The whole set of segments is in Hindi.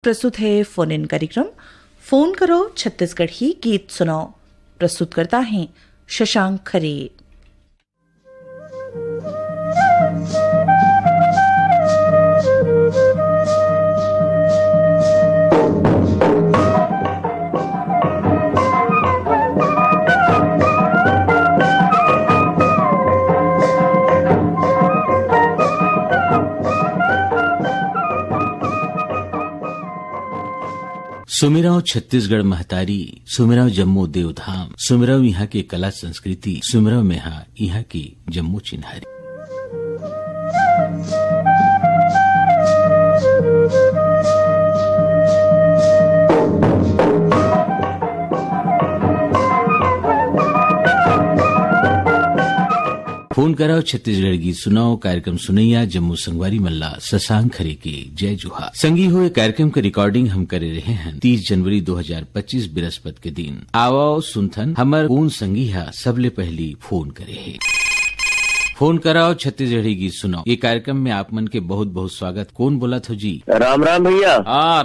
प्रस्तुत है फोन इन कार्यक्रम फोन करो छत्तीसगढ़ी गीत सुनाओ। प्रस्तुत करता है शशांक खरे। सुमिराव छत्तीसगढ़ महतारी, सुमिराव जम्मू देवधाम, सुमिराव यहाँ की कला संस्कृति, सुमिराव में यहाँ की जम्मू चिन्हारी। फोन कराओ छत्तीसगढ़ गीत सुनाओ कार्यक्रम सुनैया जम्मू संगवारी मल्ला शशांक खरे के जय जुहा संगी हुए कार्यक्रम के रिकॉर्डिंग हम करे रहे हैं 30 जनवरी 2025 बृहस्पति के दिन। आओ सुनथन हमर कौन संगी है सबले पहली फोन करे है। फोन कराओ छत्तीसगढ़ी गीत सुनाओ ये कार्यक्रम में आप मन के बहुत बहुत स्वागत। कौन बोला थो जी? राम राम भैया।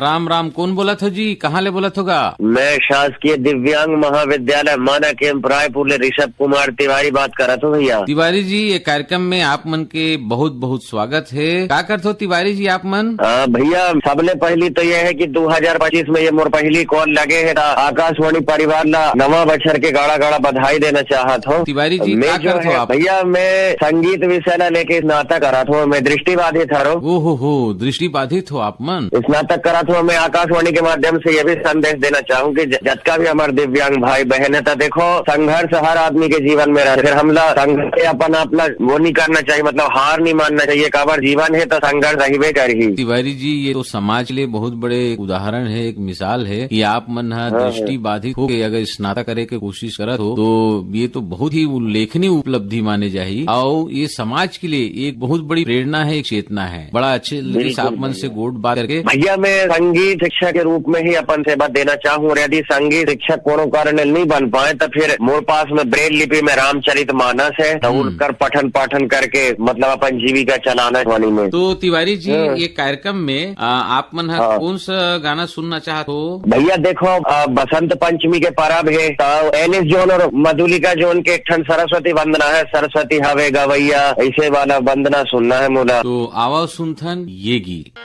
राम राम। कौन बोला थो जी? कहाँ ले बोला थोगा? मैं शासकीय दिव्यांग महाविद्यालय माना कैंप रायपुर ले ऋषभ कुमार तिवारी बात कर रहा था भैया। तिवारी जी ये कार्यक्रम में आप मन के बहुत बहुत स्वागत है। क्या करते हो तिवारी जी आप मन? भैया सबले पहली तो यह है कि 2025 में ये मोर पहली कॉल लगे है। आकाशवाणी परिवार ला नवा बछर के गाड़ा गाड़ा बधाई देना चाहत हो। तिवारी जी क्या करते हो आप? भैया मैं संगीत विषय ला लेके स्नातक करा था। मैं दृष्टिबाधित हूँ। ओहो दृष्टिबाधित हो आप मन? स्नातक करा था। मैं आकाशवाणी के माध्यम से ये भी संदेश देना चाहूँ कि जतका भी हमारे दिव्यांग भाई बहन है तो देखो संघर्ष हर आदमी के जीवन में रहता है। हमला संघर्ष अपन अपना वो नहीं करना चाहिए, मतलब हार नहीं मानना चाहिए। काबर जीवन है तो संघर्ष रहिबे करेगी। तिवारी जी ये तो समाज के लिए बहुत बड़े उदाहरण है, एक मिसाल है कि आप मन दृष्टिबाधित हो के अगर स्नातक करे के कोशिश करत हो तो ये तो बहुत ही उल्लेखनीय उपलब्धि माने जाही। और ये समाज के लिए एक बहुत बड़ी प्रेरणा है, एक चेतना है। बड़ा अच्छे आप मन से गोट बात करके। भैया मैं संगीत शिक्षक के रूप में ही अपन सेवा देना चाहूँ। यदि संगीत शिक्षक कोनो कारण नहीं बन पाए तो फिर मोर पास में ब्रेल लिपि में रामचरित मानस है तो उनकर पठन पाठन करके मतलब अपन जीविका चलाना वाणी में। तो तिवारी जी ये कार्यक्रम में आप मन कौन सा गाना सुनना चाहते हो? भैया देखो बसंत पंचमी के परब है तो एलिस जोन और मधुलिका जोन के ठन सरस्वती वंदना है। सरस्वती हवे गवैया ऐसे वाला वंदना सुनना है मोला। तो आवाज सुनथन ये गीत।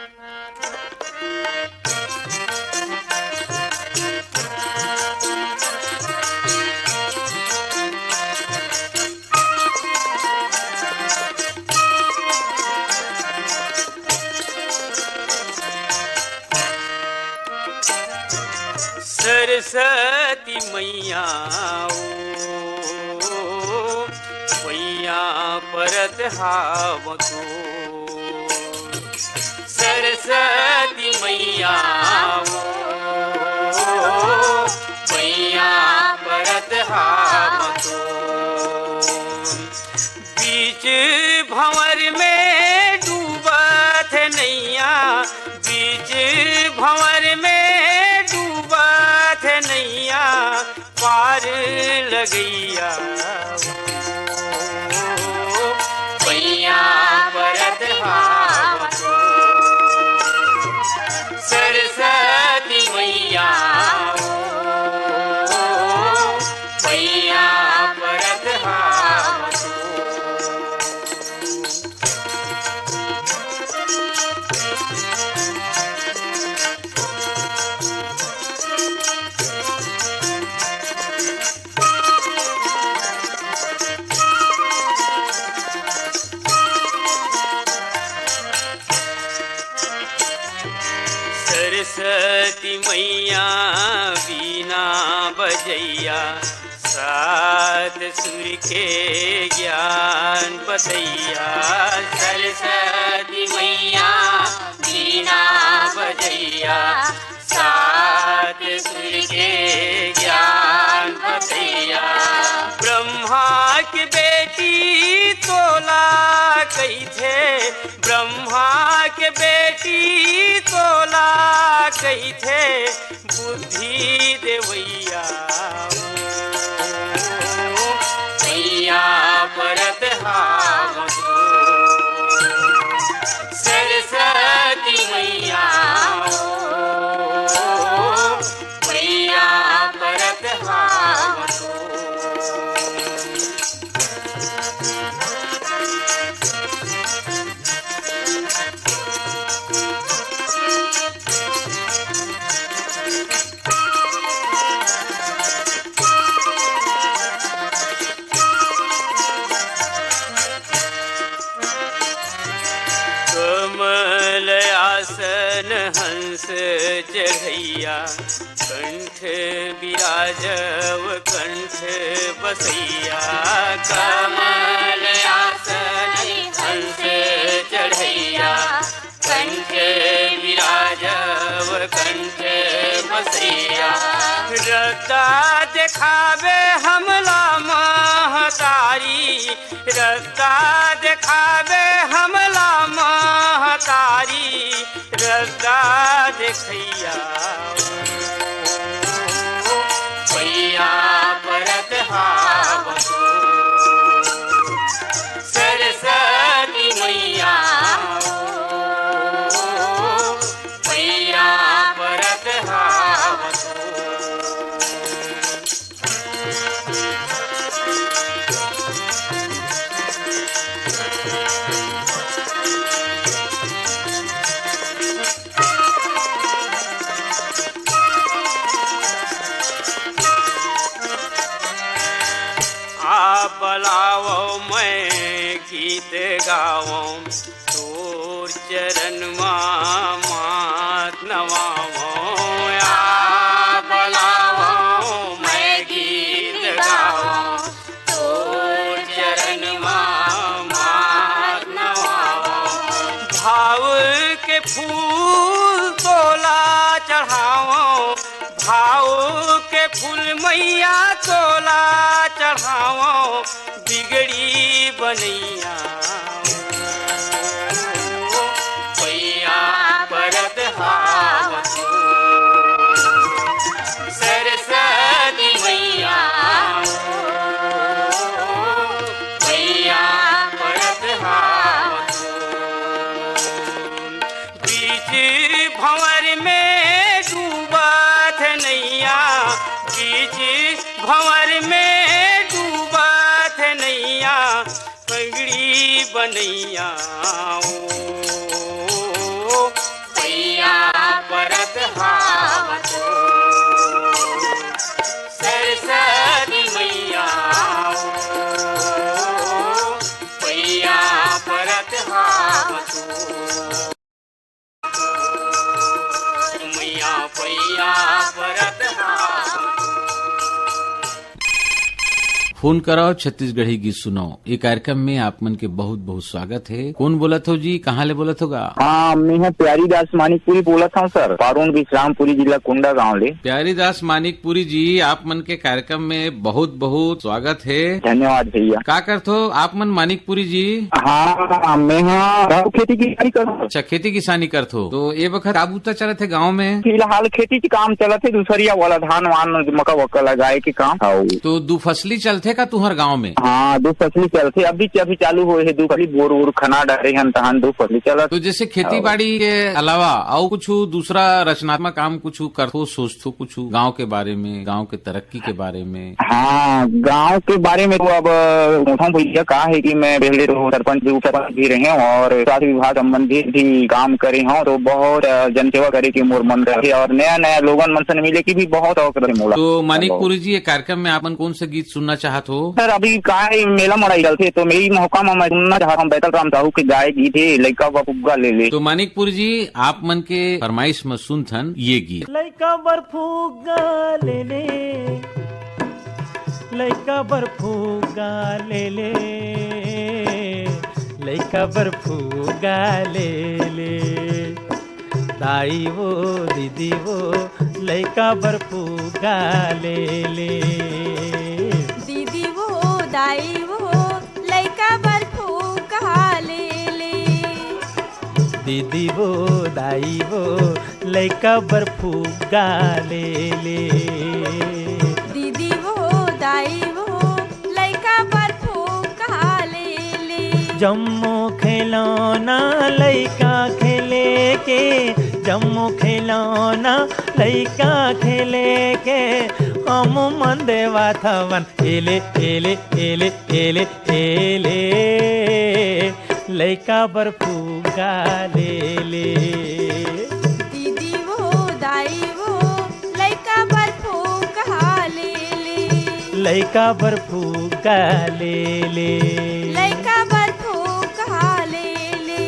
सरस्वती मैया परत हाव तो सरस्वती मैया परत हाव तो बीच भंवर में डूबत नैया, बीच भंवर में डूबत नैया पार लगैया परत हाव तो सरस्वती मैया परत हाव तो। सरस्वती मैया बीना बजैया सात सुर के ज्ञान बतैया। सरस्वती मैया बीना बजैया सात सुर के ज्ञान बतैया। ब्रह्मा के बेटी तोला कही थे, ब्रह्मा के बेटी तोला कही थे बुद्धि देवैया परत हाव तो सरस्वती मैया हंस चढ़ैया कंठ विराजव कंठ बसैया कमल आसन हंस चढ़ैया कंठ विराजव कंठ बसैया रता दिखावे हमला महतारी रता दिखावे हमला महतारी रता देखैया पैया परत हावतो सरस्वती मैया पैया परत हावतो बलावो मैं गीत गावो तोर चरण मात नवावो बलावो मैं गीत गावो तोर चरण मात नवावो भाव के फूल तोला चढ़ावो भाव के फूल मैया तोला चढ़ावो बिगड़ी बनैया पैया परत हावतो सरस्वती मैया पैया परत हावतो बीच भंवर में डूबत नैया बीच भंवर में डूबत नैया पगड़ी बनैया पैया परत हावतो सरस्वती मैया पैया परत हावतो मैया पैया परत हावतो फोन कराओ छत्तीसगढ़ी गीत सुनाओ ये कार्यक्रम में आप मन के बहुत बहुत स्वागत है। कौन बोलत हो जी, कहाँ ले बोलत होगा? हाँ, मैं प्यारी दास मानिकपुरी बोलत हूँ सर, पारून विश्रामपुरी जिला कुंडा गाँव ले। प्यारी दास मानिकपुरी जी, आप मन के कार्यक्रम में बहुत बहुत स्वागत है। धन्यवाद भैया। का करत हो आप मन मानिकपुरी जी? हाँ, मैं खेती किसानी करता। अच्छा, खेती किसानी करत हो तो ये वक्त काबूता चलत है गाँव में? फिलहाल खेती के काम चलत है, दूसरिया वाला धान वान मका वक्का लगाए के काम। तो दो फसली चलते का तुहर गाँव में? हाँ, दो फसली चलते, अभी चालू हुए है, दो फसली बोर वोर खना डाले हैं, तहन दो फसली चलत। तो जैसे खेती बाड़ी के अलावा और कुछ दूसरा रचनात्मक काम कुछ करतो सोचतो कुछ गांव के बारे में, गांव के तरक्की के बारे में? हाँ, गांव के बारे में तो अब भैया कहा है कि मैं पहले तो सरपंच भी रहे और स्वास्थ्य विभाग संबंधित भी काम करे हूँ, तो बहुत जनसेवा करे की मोर मन रहे और नया नया लोगन मन से मिले की भी बहुत अवसर मोला। तो मानिकपुरी जी, ये कार्यक्रम में आपन कौन सा गीत सुनना चाहत हो? सर, अभी का मेला मड़ाई चलते तो मेरी मौका में मैं सुनना चाहता हूँ बैतल राम साहू के गाय गीत है लइका बा फुग्गा ले ले। तो मानिकपुर जी, आप मन के फरमाइश में सुनथन ये गीत। लइका बर फुग्गा ले ले, लइका बर फुग्गा ले ले, लइका बर फुग्गा ले ले, दाई वो दीदी वो लइका बर फुग्गा ले ले, दीदी वो दाई वो लइका बर फुग्गा ले ले, दीदी वो दाई वो लइका बर फुग्गा ले ले, दीदी वो दाई वो लइका बर फुग्गा ले ले। जम्मो खिलौना लइका खेले के, जम्मो खिलौना लइका खेले के, हम मन देवा थवन एले एले एले एले एले, लइका बर फुग्गा ले ले, दीदी वो दाई वो लइका बर फुग्गा ले ले, लइका बर फुग्गा ले ले, लइका बर फुग्गा ले ले।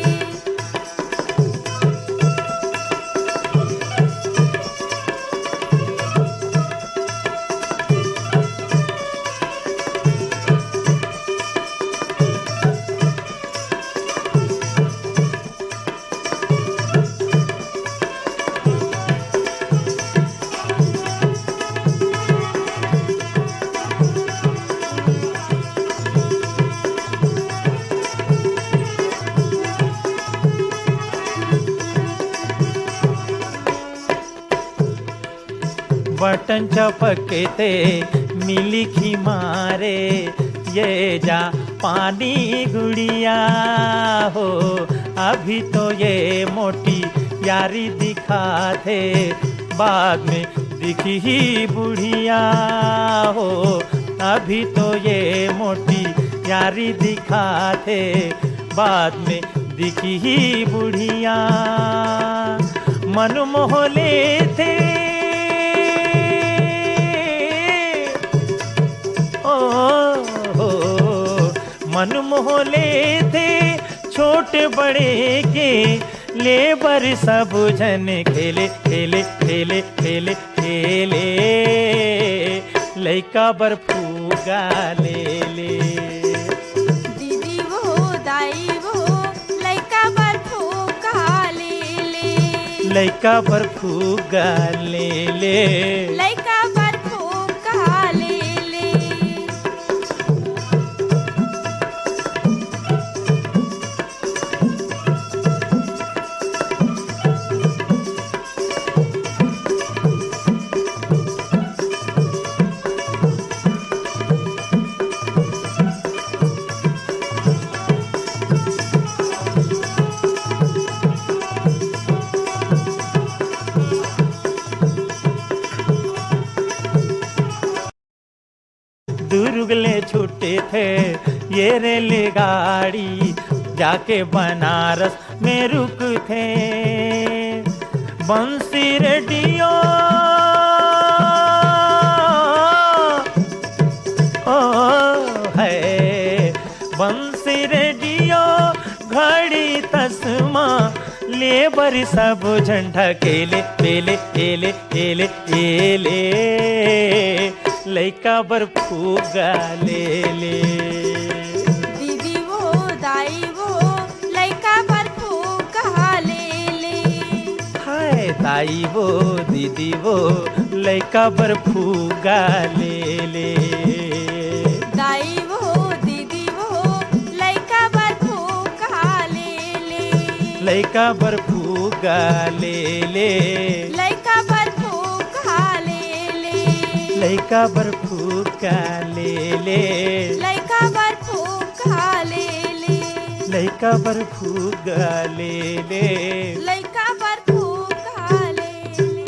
बटन चपकते मिली खी मारे ये जा पानी गुड़िया हो। अभी तो ये मोटी यारी दिखाते बाद में दिखी ही बुढ़िया हो। अभी तो ये मोटी यारी दिखाते बाद में दिखी ही बुढ़िया। मन मोह लेते मन मोह लेते छोटे बड़े के लेबर सब जन खेले खेले खेले खेले खेले लइका बर्फू गाले ले। दीदी वो दाई वो लइका बर्फू कहा ले ले। लइका बर्फू गाले ले। लइका बर्फू कहा ले ले। दुर्गले छूटे थे ये रेलगाड़ी जाके बनारस में रुक थे। बंसी रेडियो है बंसी रेडियो घड़ी तस्मा लेबर सब झंडा केले केले केले केले केले लइका बर्फू गाले ले। दीदी वो दाई वो लइका बर्फू कहा ले ले। हाय दाई वो दीदी वो लइका बर्फू गाले ले। दाई वो दीदी वो लइका बर्फू कहा ले ले। लइका बर्फू गाले ले। लइका बर्फू कहा ले ले। लइका बर्फू गाले ले। लइका बर्फू कहा ले ले। लइका बर्फू गाले ले। लइका बर्फू कहा ले ले।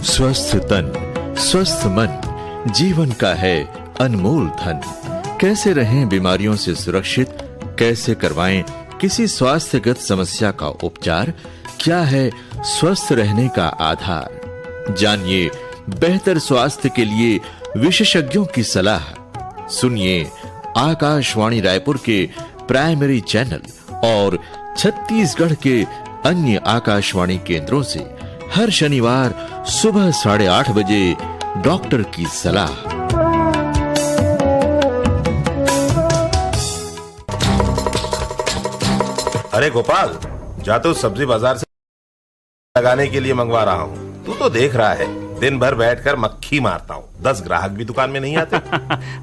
स्वस्थ तन स्वस्थ मन जीवन का है अनमोल धन। कैसे रहें बीमारियों से सुरक्षित, कैसे करवाएं किसी स्वास्थ्यगत समस्या का उपचार, क्या है स्वस्थ रहने का आधार। जानिए बेहतर स्वास्थ्य के लिए विशेषज्ञों की सलाह। सुनिए आकाशवाणी रायपुर के प्राइमरी चैनल और छत्तीसगढ़ के अन्य आकाशवाणी केंद्रों से हर शनिवार सुबह 8:30 बजे डॉक्टर की सलाह। अरे गोपाल, जा तो सब्जी बाजार से लगाने के लिए मंगवा रहा हूँ। तू तो देख रहा है दिन भर बैठकर मक्खी मारता हूँ, 10 ग्राहक भी दुकान में नहीं आते।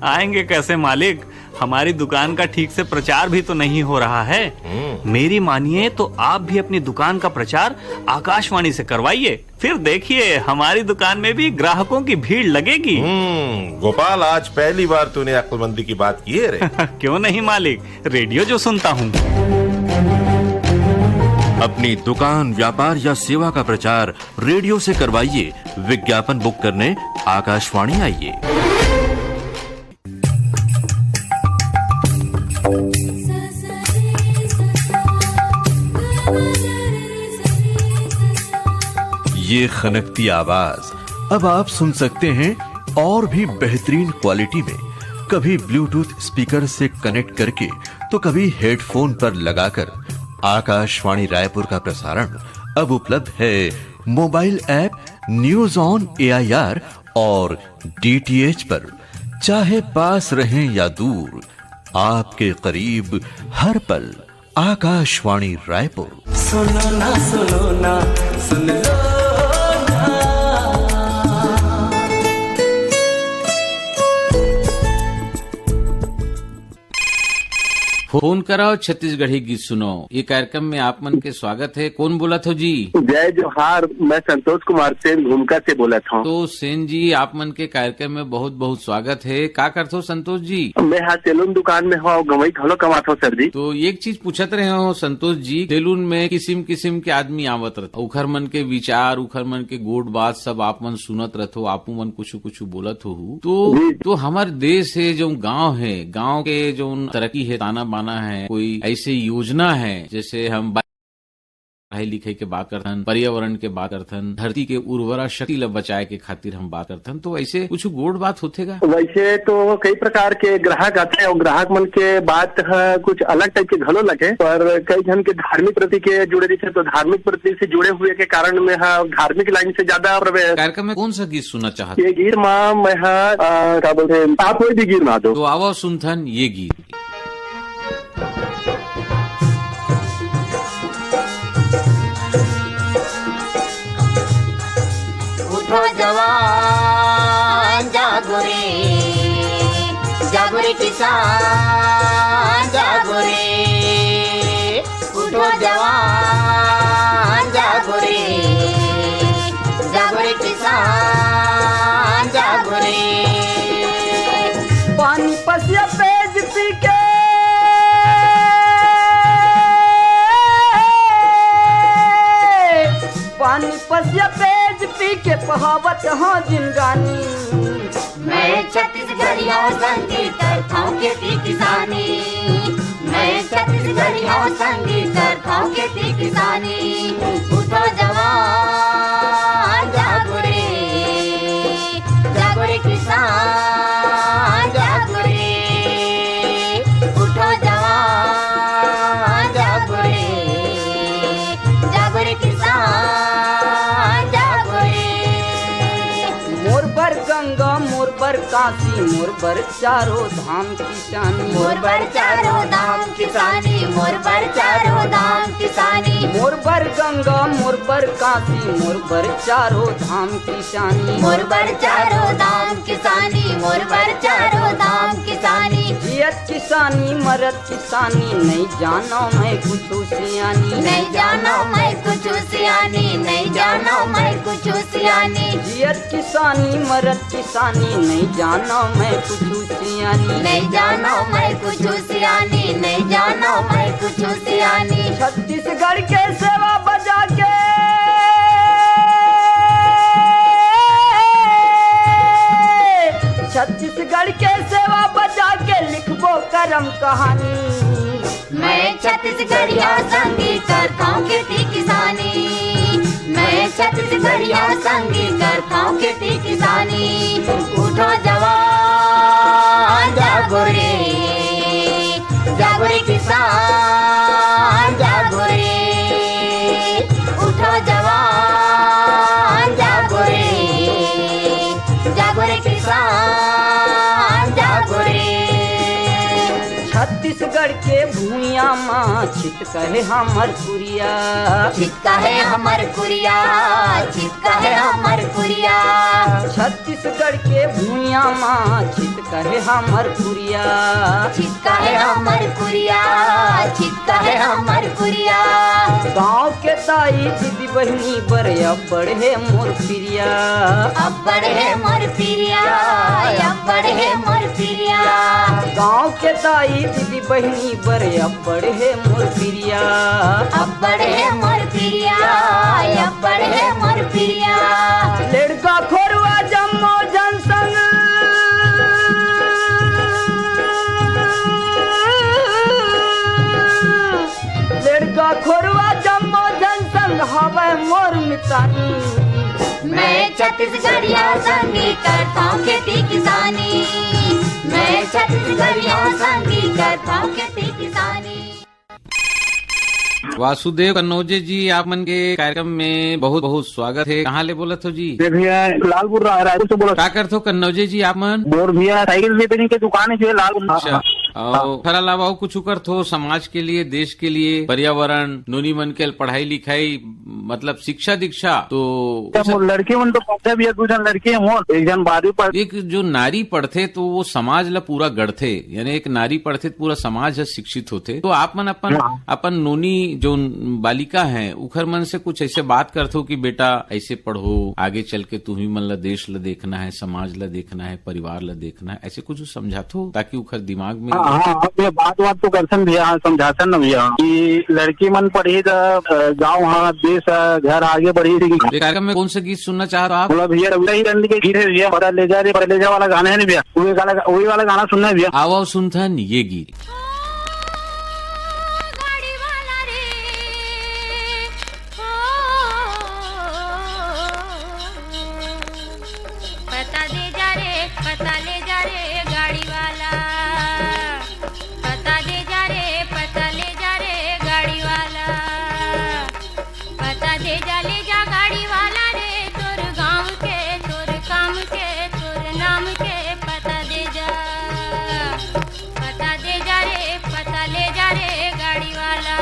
आएंगे कैसे मालिक, हमारी दुकान का ठीक से प्रचार भी तो नहीं हो रहा है। मेरी मानिए तो आप भी अपनी दुकान का प्रचार आकाशवाणी से करवाइए, फिर देखिए हमारी दुकान में भी ग्राहकों की भीड़ लगेगी। गोपाल, आज पहली बार तूने अक्लमंदी की बात की है रे। क्यों नहीं मालिक, रेडियो जो सुनता हूँ। अपनी दुकान, व्यापार या सेवा का प्रचार रेडियो से करवाइए। विज्ञापन बुक करने आकाशवाणी आइए। ये खनकती आवाज अब आप सुन सकते हैं और भी बेहतरीन क्वालिटी में, कभी ब्लूटूथ स्पीकर से कनेक्ट करके तो कभी हेडफोन पर लगाकर। आकाशवाणी रायपुर का प्रसारण अब उपलब्ध है mobile app news on AIR और DTH पर। चाहे पास रहें या दूर, आपके करीब हर पल आकाशवाणी रायपुर। सुनो ना सुन लो ना। फोन कराओ छत्तीसगढ़ी गीत सुनो। ये कार्यक्रम में आप मन के स्वागत है। कौन बोला था जी? जय जोहार, मैं संतोष कुमार सेन घूमका से बोला था। तो सेन जी, आप मन के कार्यक्रम में बहुत बहुत स्वागत है। का करते हो संतोष जी? मैं हाँ सैलून दुकान में हूँ, गवई घलो कमाता हूँ सर जी। तो एक चीज पूछत रहे हो संतोष जी, सैलून में किसिम किसिम के आदमी आवत रहते, उखर मन के विचार, उखर मन के गोड बात सब आप मन सुनत रहते, आपू मन कुछ कुछ बोलत हो। तो हमारे देश है जो गांव है, गांव के जो तरक्की है, ताना बाना है, कोई ऐसे योजना है जैसे हम पढ़ाई लिखाई के बात करथन, पर्यावरण के बात करथन, धरती के उर्वरा शक्ति ला बचाए के खातिर हम बात करथन, तो ऐसे कुछ गोड बात होतेगा? वैसे तो कई प्रकार के ग्राहक आते हैं और ग्राहक मन के बात कुछ अलग टाइप के घलो लगे, पर कई जन के धार्मिक प्रति के जुड़े रही, तो धार्मिक प्रति से जुड़े हुए के कारण में धार्मिक लाइन से ज्यादा। कार्यक्रम में कौन सा गीत सुनना चाहते? ये गीत माँ मैं क्या बोलते हैं, आप कोई भी गीत ना दो। तो आओ सुनथन ये गीत। उठो जवान जागो रे, जागो रे किसान जागो रे। उठो जवान जागो रे, जागो रे किसान जागो रे। पानी पसिया पेज पी के पानी पसिया पेज पी के बहावत हाँ जिंदगानी। मैं छत्तीसगढ़िया संगीत करता हूँ खेती किसानी, मैं छत्तीसगढ़िया संगीत करता हूँ खेती किसानी। उठो जवान जागो रे, जागो रे किसान जागो रे। उठो जवान जागो रे, जागो रे किसान। मोर बर गंगा मोर बर काशी मोर बर चारों धाम किसानी, मोर बर चारों धाम किसानी, मोर बर चारों धाम किसानी। मोर बर गंगा मोर बर काशी मोर बर चारों धाम किसानी, मोर बर चारों धाम किसानी, मोर बर चारों धाम किसानी। जियत किसानी मरत किसानी, नहीं जानो मैं कुछ सियानी, नहीं जानो मैं कुछ सियानी, नहीं जानो मैं कुछ सियानी। जियत किसानी मरत किसानी, नहीं जानो मैं कुछ सियानी, नहीं जानो मैं कुछ सियानी, नहीं जानो मैं कुछ सियानी। छत्तीसगढ़ के सेवा बजा के छत्तीसगढ़ के सेवा बजा के लिखबो करम कहानी। मैं छत्तीसगढ़िया संगीत करता हूँ खेती किसानी, मैं छत्तीसगढ़िया संगीत करता हूँ खेती किसानी। उठो जवान जागो रे, जागो रे किसान जागो रे। उठो जवान जागो रे, जागो रे किसान जागो रे। छत्तीसगढ़ के भूइया माँ छित कहे हमर कुरिया, छित कहे हमर कुरिया, छित कहे हमर कुरिया। छत्तीसगढ़ के भूइया माँ छित कहे हमर कुरिया, छित कहे हमर कुरिया, छित कहे हमर कुरिया। गाँव के ताई दीदी बहनी बर अब बढ़े मोर प्रिया, अब बढ़े मोर प्रिया, अब बढ़े मोर प्रिया। गाँव के ताई दीदी बहनी बर अब बढ़े मोर प्रिया, अब बढ़े मोर प्रिया, अब बढ़े मोर प्रिया। लड़का खोरवा जम्मो जनसंग लड़का खोरवा जम्मो जनसंग हवे मोर मितानी। मैं छत्तीसगढ़िया संगीत करता हूँ खेती किसानी, मैं छत्तीसगढ़िया संगीत करता हूँ खेती किसानी। वासुदेव कन्नौजे जी, आप मन के कार्यक्रम में बहुत बहुत स्वागत है। कहाँ ले बोला थो जी? भैया लालपुर रायपुर से बोला। क्या करते हो कन्नौजे जी आप मन? और भैया साइकिल रिपेयरिंग की दुकान है लालपुर। अच्छा, और फिर अलावा कुछ करते हो समाज के लिए, देश के लिए, पर्यावरण, नोनी मन के पढ़ाई लिखाई मतलब शिक्षा दीक्षा तो लड़के मन तो पढ़ते भी, दो जन लड़के हो, एक जन 12वीं पढ़। एक जो नारी पढ़ते तो वो समाज ला पूरा गढ़थे, यानी एक नारी पढ़ते तो पूरा समाज है शिक्षित होते। तो आप मन अपन नोनी जो बालिका है उखर मन से कुछ ऐसे बात करते हो कि बेटा ऐसे पढ़ो, आगे चल के तुम्ही मन ला देश ला देखना है, समाज ला देखना है, परिवार ला देखना है, ऐसे कुछ समझाते हो ताकि उखर दिमाग में। हाँ, बात तो करसन भैया, समझासन न भैया कि लड़की मन पढ़ी तो गाँव हाँ देश घर आगे बढ़ी। कार्यक्रम में कौन सा गीत सुनना चाह रहे हो आप? बोला भैया रवि गांधी के गीत है भैया, बड़ा ले जा वाला गाना है ना भैया, वही वाला गाना सुनना है भैया। आओ सुनथन ये गीत। पता ले जा रे गाड़ी वाला, पता ले जा रे गाड़ी वाला, पता ले जा गाड़ी वाला रे, तोर गाँव के, तोर काम के, तोर नाम के पता दे जा, पता दे जा रे गाड़ी वाला।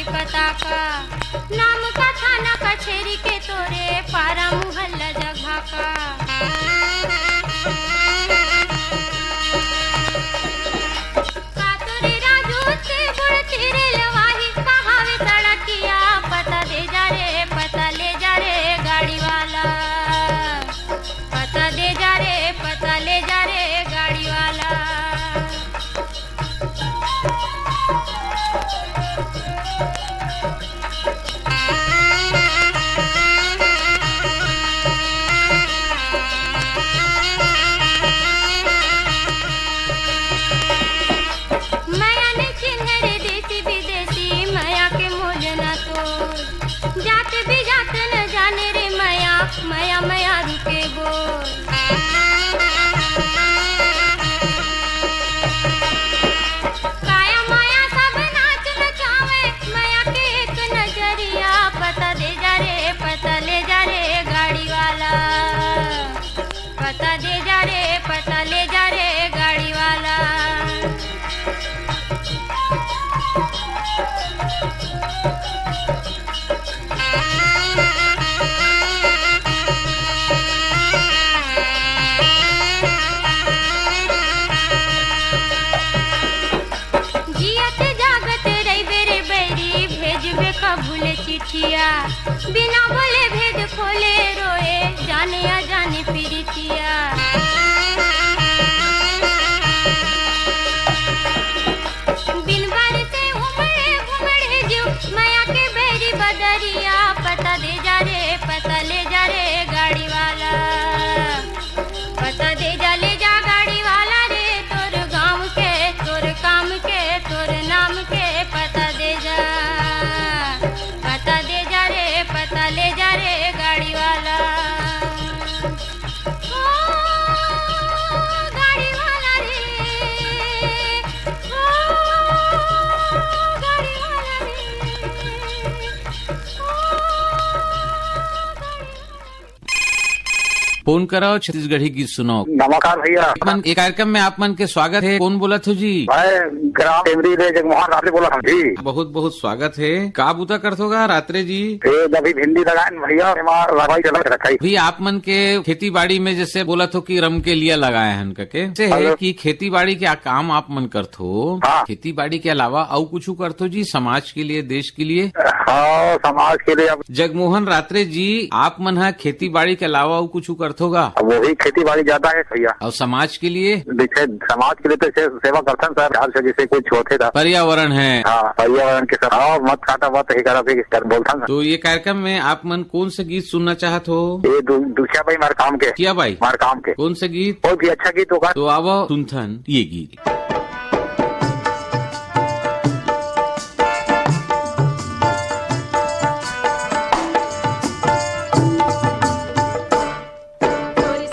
पता का नाम का थाना कचेरी के तोरे पारा मुहल्ला जगह का, कातोरे राजू से गुड़ तेरे लवाही कहावे सड़किया, पता दे जा रे, पता ले जा रे गाड़ी वाला, पता दे जा रे, पता ले जा रे गाड़ी वाला। मया रुके बोल, काया माया सब नाच नचावे, मया के एक नजरिया, पता दे जा रे, पता ले जा रे गाड़ी वाला, पता दे जा रे, पता ले जा रे गाड़ी वाला। भूले चिट्ठिया, बिना बोले भेद खोले रोए, जाने अजाने प्रीतिया। बिन बार से उमड़े जीव, माया के बेरी बदरिया, पता दे जा रे, पता ले जा रे गाड़ी वाला, पता दे जा ले जा गाड़ी वाला रे, तोर गाँव के, तोर काम के, तोर नाम के पता दे जा, पता दे जा रे, पता ले जा रे गाड़ी वाला। ओ गाड़ी वाला रे, ओ गाड़ी वाला फोन कराओ छत्तीसगढ़ी गीत सुनाओ। नमस्कार भैया, एक कार्यक्रम में आप मन के स्वागत है। कौन बोला थो जी? मैं ग्राम टेमरी रे जगमोहन रात्रे बोला था जी। बहुत बहुत स्वागत है। का बूता करथोगा रात्रे जी? अभी भिंडी लगाए भैया, भी आप मन के खेती बाड़ी में जैसे बोला थो कि रम के लिए लगाए हैं के है कि खेती बाड़ी के काम आप मन करथो, खेती बाड़ी के अलावा और कुछ करथो जी समाज के लिए, देश के लिए? हाँ, समाज के लिए। जगमोहन रात्रे जी, आप मन है खेती बाड़ी के अलावा और कुछ करथोगा? वही खेती बाड़ी ज्यादा है भैया। और समाज के लिए? देखिए समाज के लिए तो सेवा करते हैं सर, से जैसे कुछ होते था। पर्यावरण है। हाँ, पर्यावरण के सर। हाँ, मत काटा मत ही करा बोलता था। तो ये कार्यक्रम में आप मन कौन से गीत सुनना चाहत हो? ये दुखिया भाई मार काम के। किया भाई मार काम के। कौन से गीत? बहुत भी अच्छा गीत होगा। तो आओ सुनथन ये गीत। तोरी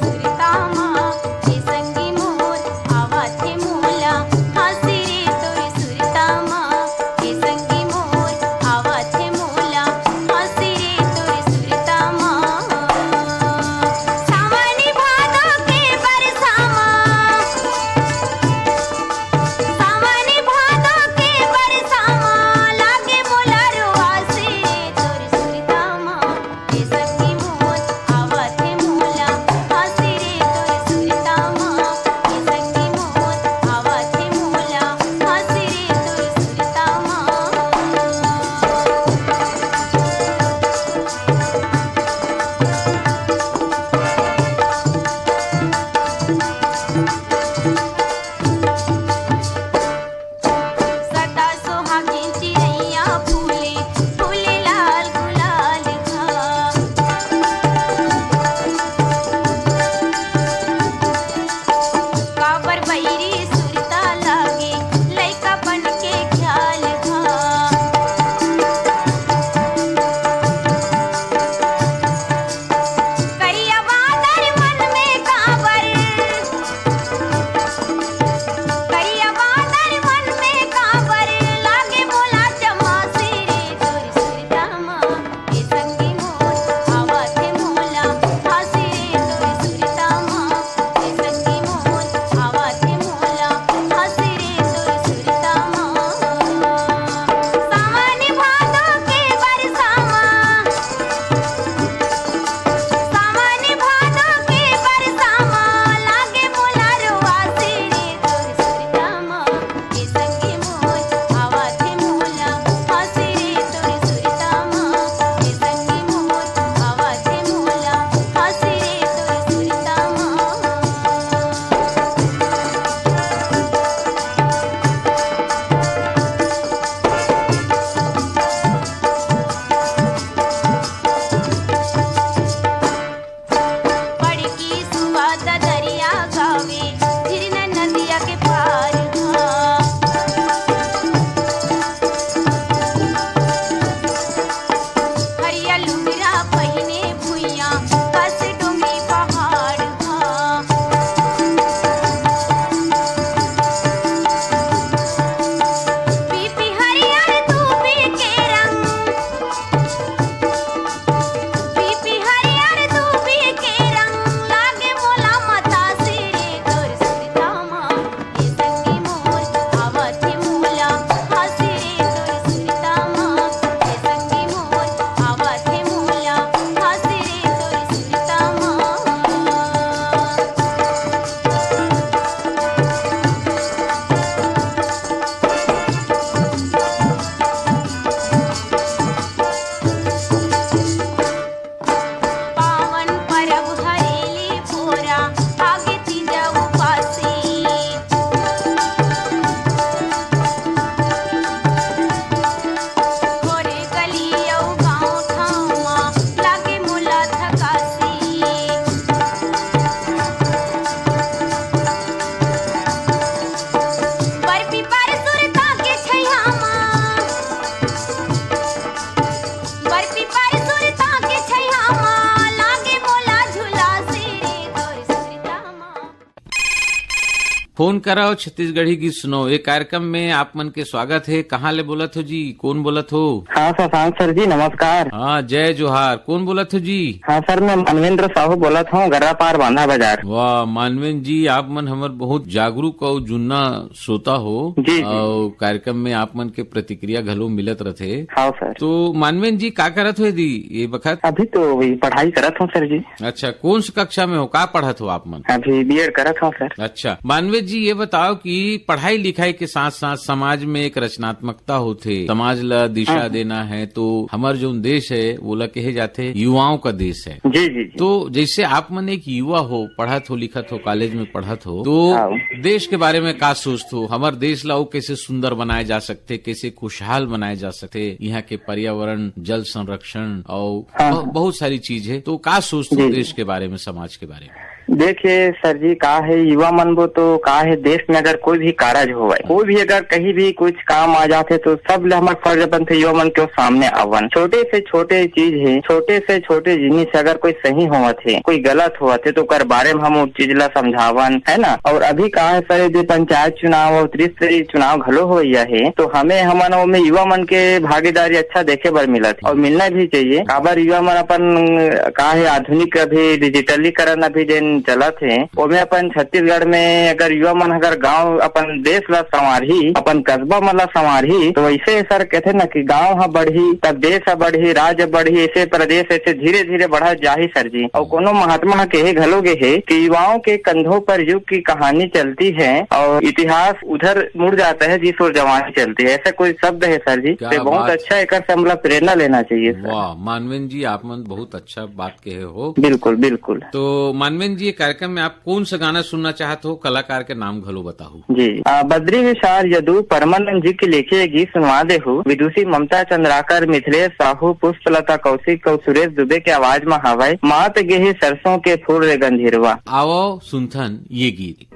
फोन कराओ छत्तीसगढ़ी गीत सुनो। ये कार्यक्रम में आप मन के स्वागत है। कहाँ ले बोलत हो जी? कौन बोलत हो? हाँ शशांक सर जी नमस्कार। हाँ जय जोहार। कौन बोलत हो जी? हाँ सर मैं मानवेंद्र साहू बोलत हूँ गर्रा पार बांधा बाजार। वाह मानवेंद्र जी, आप मन हमर बहुत जागरूक और जुन्ना श्रोता हो जी। और कार्यक्रम में आप मन के प्रतिक्रिया घलो मिलत रथे। हाँ सर। तो मानवेंद्र जी का करत हो दी ये बखत? अभी तो वही पढ़ाई करत हूँ सर जी। अच्छा, कौन सी कक्षा में हो? का पढ़त हो आप मन? अभी बीएड करत हूँ सर। अच्छा मानवेंद्र जी, ये बताओ कि पढ़ाई लिखाई के साथ साथ समाज में एक रचनात्मकता होथे, समाज ला दिशा देना है, तो हमार जो देश है वो ला कहे जाते युवाओं का देश है। जी जी जी। तो जैसे आप मन एक युवा हो, पढ़त हो लिखत हो, कॉलेज में पढ़त हो, तो देश के बारे में का सोचते हो? हमार देश ला कैसे सुंदर बनाए जा सकते, कैसे खुशहाल बनाए जा सकते, यहाँ के पर्यावरण, जल संरक्षण और बहुत सारी चीज है। तो का सोचते हो देश के बारे में, समाज के बारे में? देखिए सर जी का है युवा मन वो तो का है देश में अगर कोई भी कार्य हो, कोई भी अगर कहीं भी कुछ काम आ जाते तो सब हमारे फर्ज बनते युवा मन के सामने आवन। छोटे से छोटे चीज है, छोटे से छोटे जिनिस अगर कोई सही हुआ थे, कोई गलत हुआ थे तो कर बारे में हम उस चीज ला समझावन है ना। और अभी कहा है सर जो पंचायत चुनाव और त्रिस्तरीय चुनाव घलो हो है, तो हमें हमन में युवा मन के भागीदारी अच्छा देखे बर मिलत और मिलना भी चाहिए। काबर युवा मन अपन का है आधुनिक अभी डिजिटलीकरण अभी जिन चलत है, ओमे अपन छत्तीसगढ़ में अगर युवा मन अगर गांव अपन देश ला संवारही, अपन कस्बा मन ला संवारही, तो ऐसे सर कहते ना कि गांव हा बढ़ी तब देश हा बढ़ी, राज्य बढ़ी, ऐसे प्रदेश ऐसे धीरे धीरे बढ़ा जाही सर जी। और कोनो महात्मा कहे घलोगे है कि युवाओं के कंधों पर युग की कहानी चलती है और इतिहास उधर मुड़ जाता है जिस ओर जवानी चलती है, ऐसा कोई शब्द है सर जी। तो बहुत अच्छा एक से हम लोग प्रेरणा लेना चाहिए। वाह मानवेंद्र जी, आप मन बहुत अच्छा बात कहे हो। बिल्कुल बिल्कुल। तो मानवेंद्र जी कार्यक्रम में आप कौन सा गाना सुनना चाहते हो? कलाकार के नाम घलो बताओ जी। बद्री विशाल यदु परमानंद जी के लिखे गीत सुनवा दे हो। विदुषी ममता चंद्राकर, मिथिलेश साहू, पुष्पलता कौशिक और सुरेश दुबे के आवाज में हवाई मात गेही सरसों के फूल रे गंधीरवा। आओ सुनथन ये गीत।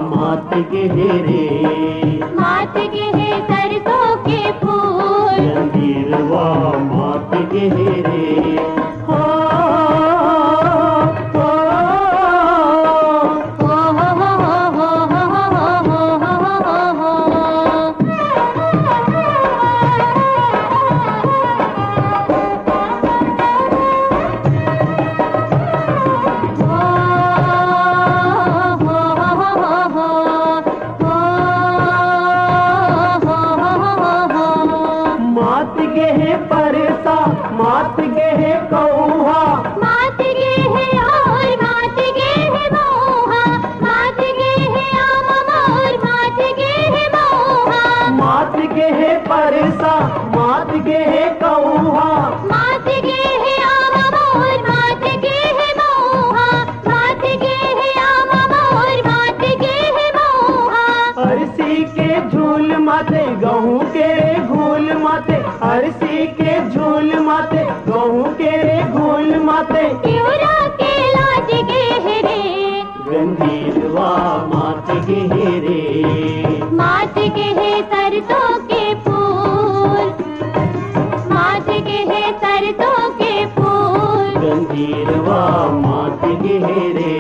मात के हेरे, मात के हे सरसों के फूल, रंगीलवा मात के हेरे। हो हो मात गे है कौहा, मात गे है और मात गे है मोहा, मात गे है आम मोर, मात गे है मोहा, मात गे है परसा, मात गे है कौहा, मात गे है आम मोर, मात गे है मोहा, मात गे है आम मोर, मात गे है मोहा। अरसी के झूल माथे गहूँ के घूल माथे, अरसी के झूल माथे गहूँ के घूल माथे, क्यूरा के लाज गे है रे, गंजीरवा मात गे है रे, मात गे है सरसों के फूल, मात गे है सरसों के फूल, गंजीरवा मात गे है रे।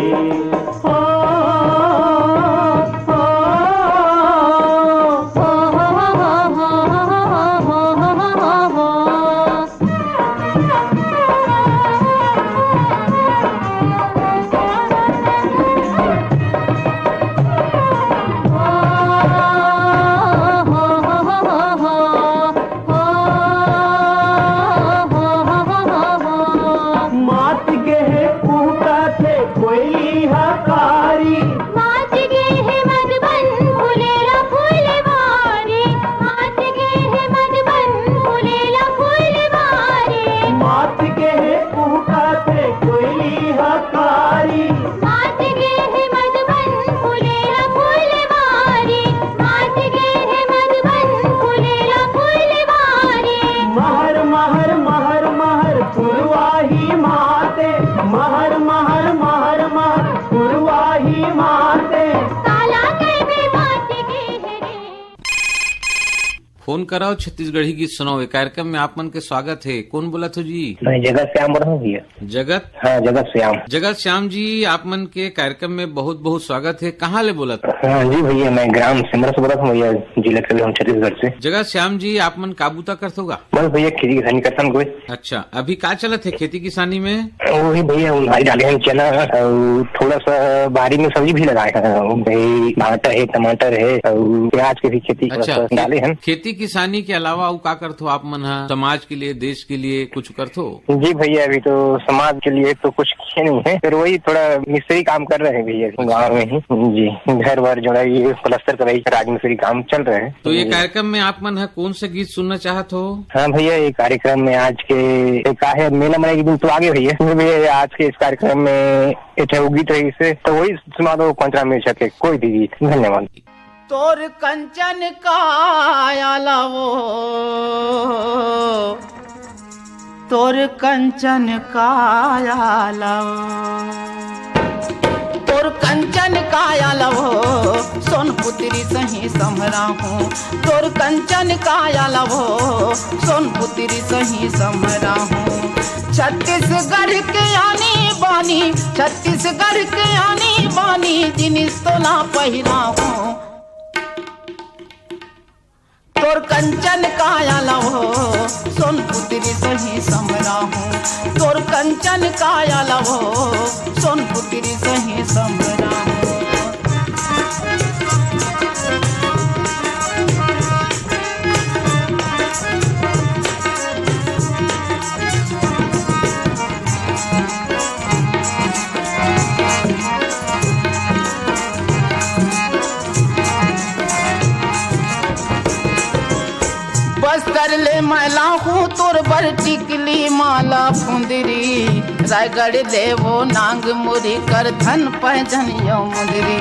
फोन कराओ छत्तीसगढ़ी गीत सुनाओ। ये कार्यक्रम में आप मन के स्वागत है। कौन बोला तो जी? मैं जगत श्याम बोल रहा हूँ भैया। जगत? हाँ, जगत श्याम। जगत श्याम जी, आप मन के कार्यक्रम में बहुत बहुत स्वागत है। कहाँ ले बोला? हाँ जी भैया, मैं ग्राम सिमरा से बोला था भैया, जिला हम छत्तीसगढ़ से। जगत श्याम जी, आप मन काबूता करते होगा? बस भैया खेती किसानी करता हूँ कोई। अच्छा, अभी क्या चलत है खेती किसानी में? वही भैया उन्हारी डाले हैं, चना और थोड़ा सा बारी में सब्जी भी लगाए हैं, भाटा है, टमाटर है और प्याज की भी खेती डाले हैं। खेती किसानी के अलावा वो क्या करते हो आप मन? समाज के लिए, देश के लिए कुछ करते हो? जी भैया, अभी तो समाज के लिए तो कुछ किए नहीं है, फिर वही थोड़ा मिस्त्री काम कर रहे हैं भैया गाँव में ही जी। घर वर जोड़ाई, प्लास्टर कराई, राजमिस्त्री काम चल रहे हैं। तो ये कार्यक्रम में आप मन कौन से गीत सुनना चाहत हो? हाँ भैया, ये कार्यक्रम में आज के का है मेला मनाई के दिन तो आगे भैया, आज के इस कार्यक्रम में एक गीत रही से तो वही सुना दो, पंचरा में सके कोई भी गीत। धन्यवाद। तोर कंचन काया वो, तोर कंचन काया तोर कंचन काया लवो, सोन पुत्री सही समरा हूँ। तोर कंचन काया लवो, सोन पुत्री सही समरा हूँ। छत्तीसगढ़ के आनी बानी, छत्तीसगढ़ के आनी बानी, जिनिस तो ना पहिरा हूँ। तोर कंचन काया लवो, सोन पुत्री सही समरा हूँ। तोर कंचन काया लवो, सोन पुत्री सही समरा हूँ। बस्तर ले मैला हूँ, तोर बर टिकली माला फुंदरी। रायगढ़ देवो नांग मुरी, कर धन पहजन यो मुदरी।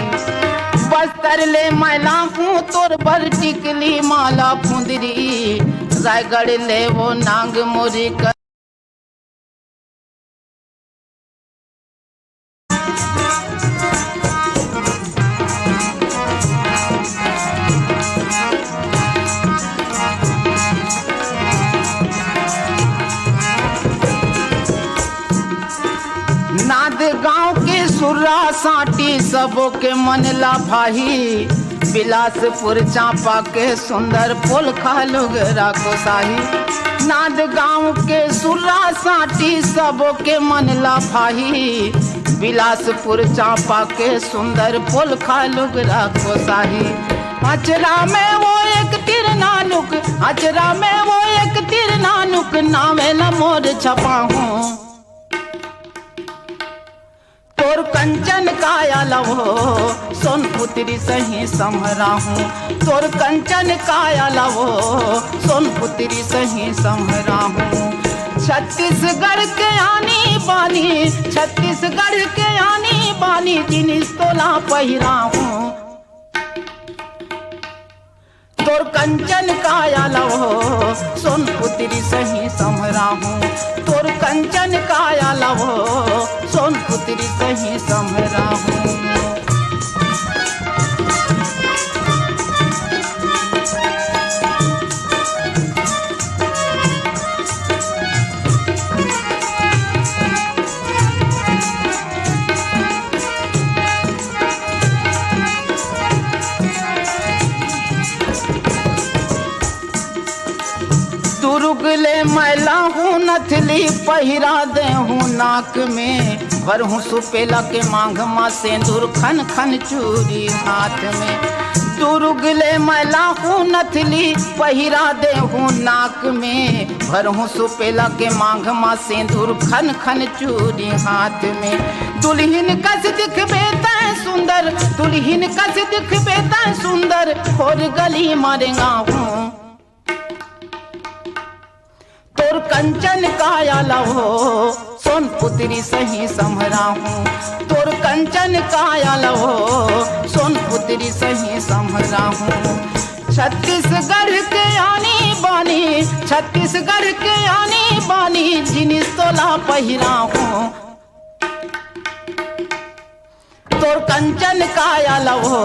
बस्तर ले मैला हूँ, तोर बर टिकली माला फुंदरी। रायगढ़ लेवो नांग मुरी, कर नाद गांव के सुर्रा साटी, सबों के मन ला भाई। बिलासपुर चांपा के सुंदर पुल खालुगरा को साही। नाद गांव के सुर्रा साटी, सबों के मन ला भाई। बिलासपुर चांपा के सुंदर पुल खालुगरा को साही। अचरा में वो एक तिर नानुक, अचरा में वो एक तिर नानुक, नामे न मोर छपा हूँ। तोर कंचन काया लवो, सोन पुत्री सही समरा हूँ। तोर कंचन काया लवो, सोन पुत्री सही समरा हूँ। छत्तीसगढ़ के आनी बानी, छत्तीसगढ़ के आनी बानी, जिनिस तोला पहिरा हूँ। तोर कंचन काया लवो, सोन पुत्री सही समरा हूँ। तोर कंचन काया लवो, सोन पुत्री सही समरा हूँ। दुर्गले मैला हूँ, नथली पहिरा दे हूँ नाक में। भर हूँ सुपेला के मांग माँ, सेंदूर खन खन चूरी हाथ में। दुर्गले मैला हूँ, नथली पहिरा दे हूँ नाक में। भर हूँ सुपेला के मांग माँ, सेंदूर खन खन चूरी हाथ में। दुल्हन कस दिखबे तै सुंदर, दुल्हन कस दिखबे तै सुंदर, और गली मारेगा हूँ। तोर कंचन काया लवो, सोन पुत्री सही समरा हूँ। तोर कंचन काया लवो, सोन पुत्री सही समरा हूँ। छत्तीसगढ़ के आनी बानी, छत्तीसगढ़ के आनी बानी, जिनिस तोला पहिरा हूँ। तोर कंचन काया लवो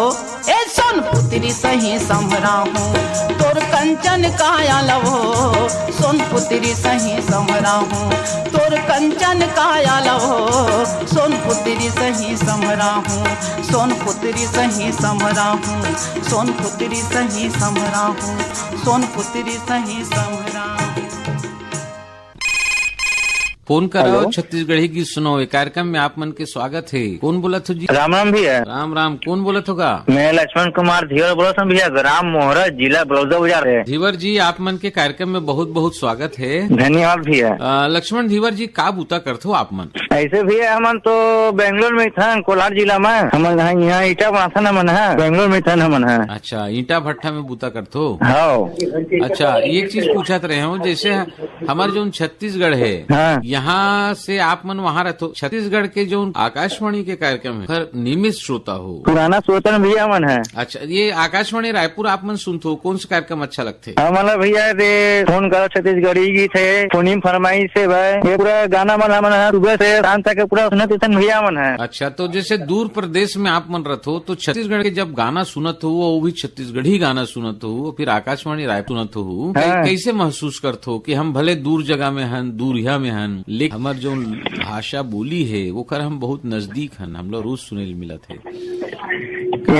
ए सोन पुत्री सही समरा हूँ तोर कंचन काया लवो सोन पुत्री सही समरा हूँ तोर कंचन काया लवो सोन पुत्री सही समरा हूँ सोन पुत्री सही समरा हूँ सोन पुत्री सही समरा हूँ सोन पुत्री सही समरा हूँ। फोन कराओ छत्तीसगढ़ी की सुनो ये कार्यक्रम में आप मन के स्वागत है। कौन बोला थो जी? राम राम भैया। राम राम। कौन बोला होगा? मैं लक्ष्मण कुमार धीवर बोला था भैया, ग्राम मोहरा, जिला बलौदा बाजार है। धीवर जी आप मन के कार्यक्रम में बहुत बहुत स्वागत है। धन्यवाद भैया। लक्ष्मण धीवर जी का बूता करते हो आप मन? ऐसे भैया हमन तो बेंगलोर में था, कोलार जिला में हमन यहाँ ईटा बनाता न मन है, बेंगलोर में था न मन है। अच्छा, ईटा भट्टा में बूता करते हो? हाँ। अच्छा, एक चीज पूछत रहे हो, जैसे हमारे जो छत्तीसगढ़ है, हाँ। यहाँ से आप मन वहाँ रहते हो, छत्तीसगढ़ के जो आकाशवाणी के कार्यक्रम है नियमित श्रोता हो? पुराना श्रोता भैया मन है। अच्छा, ये आकाशवाणी रायपुर आप मन सुनते हो, कौन से कार्यक्रम अच्छा लगते? हमारा भैया फोन करो छत्तीसगढ़ी गीत है, फोनिम फरमाइश से भाई ये पूरा गाना मन है, सुबह से शाम तक पूरा सुनत भैया मन है। अच्छा, तो जैसे दूर प्रदेश में आप मन रहते हो तो छत्तीसगढ़ के जब गाना सुनत हो वो भी छत्तीसगढ़ी गाना सुनत हो, फिर आकाशवाणी रायपुर सुनत हो, कैसे महसूस करते हो कि हम भले दूर जगह में हन, दूरिया में हन, लेकिन हमार जो भाषा बोली है वो कर हम बहुत नजदीक हन, हम लोग रोज सुने मिलत है।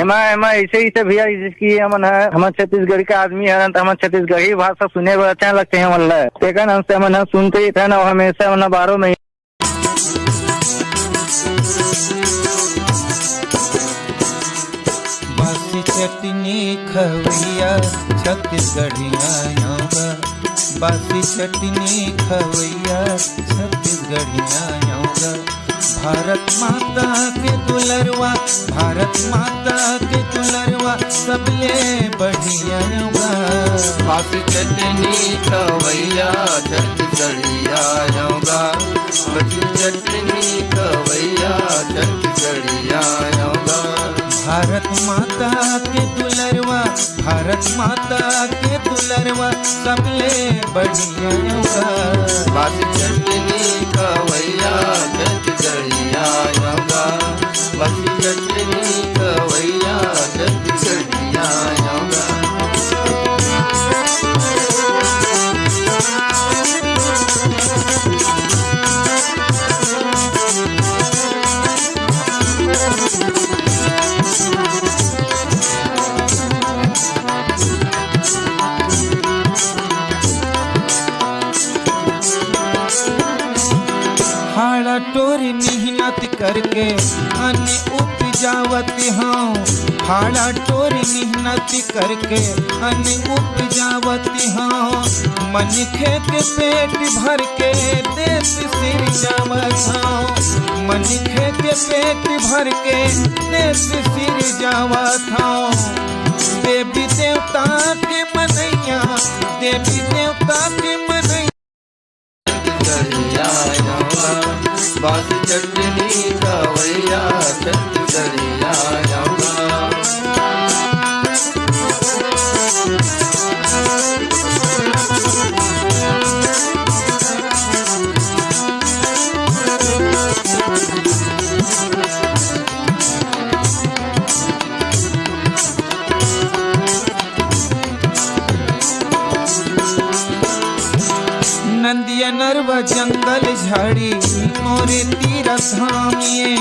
एमा ऐसे ही से भैया जिसकी हमन है, हम छत्तीसगढ़ का आदमी है तो हम छत्तीसगढ़ी भाषा सुने में अच्छा लगते हैं मतलब, लेकिन हमसे हमन सुनते ही थे ना, हमेशा हमने 12 महीने बासी चटनी खवैया छत्तीसगढ़िया बासी चटनी खवैया छत्तीसगढ़िया भारत माता के दुलरवा, भारत माता के दुलरवा सबले बढ़िया बासी चटनी खवैया छत्तीसगढ़िया बासी चटनी खवैया छत्तीसगढ़िया भारत माता के दुलरवा, भारत माता के दुलरवा सबले बढ़िया बासी चटनी खवैया छत्तीसगढ़िया बासी चटनी खवैया छत्तीसगढ़िया हाड़ा टोरी मेहनत करके अन्न उपजावत हूँ, हाड़ा टोरी मेहनत करके अन्न उपजावत हूँ, मन खे के पेट भर के देश सिर जावत हूँ, मन खे के पेट भर के देश सिर जावत हूँ। देवी देवता के मनैया, देवी देवता के मनैया बासी चटनी खवैया छत्तीसगढ़िया नंदिया नरवा जंगल झाड़ी मोरे तीरथ धामिये,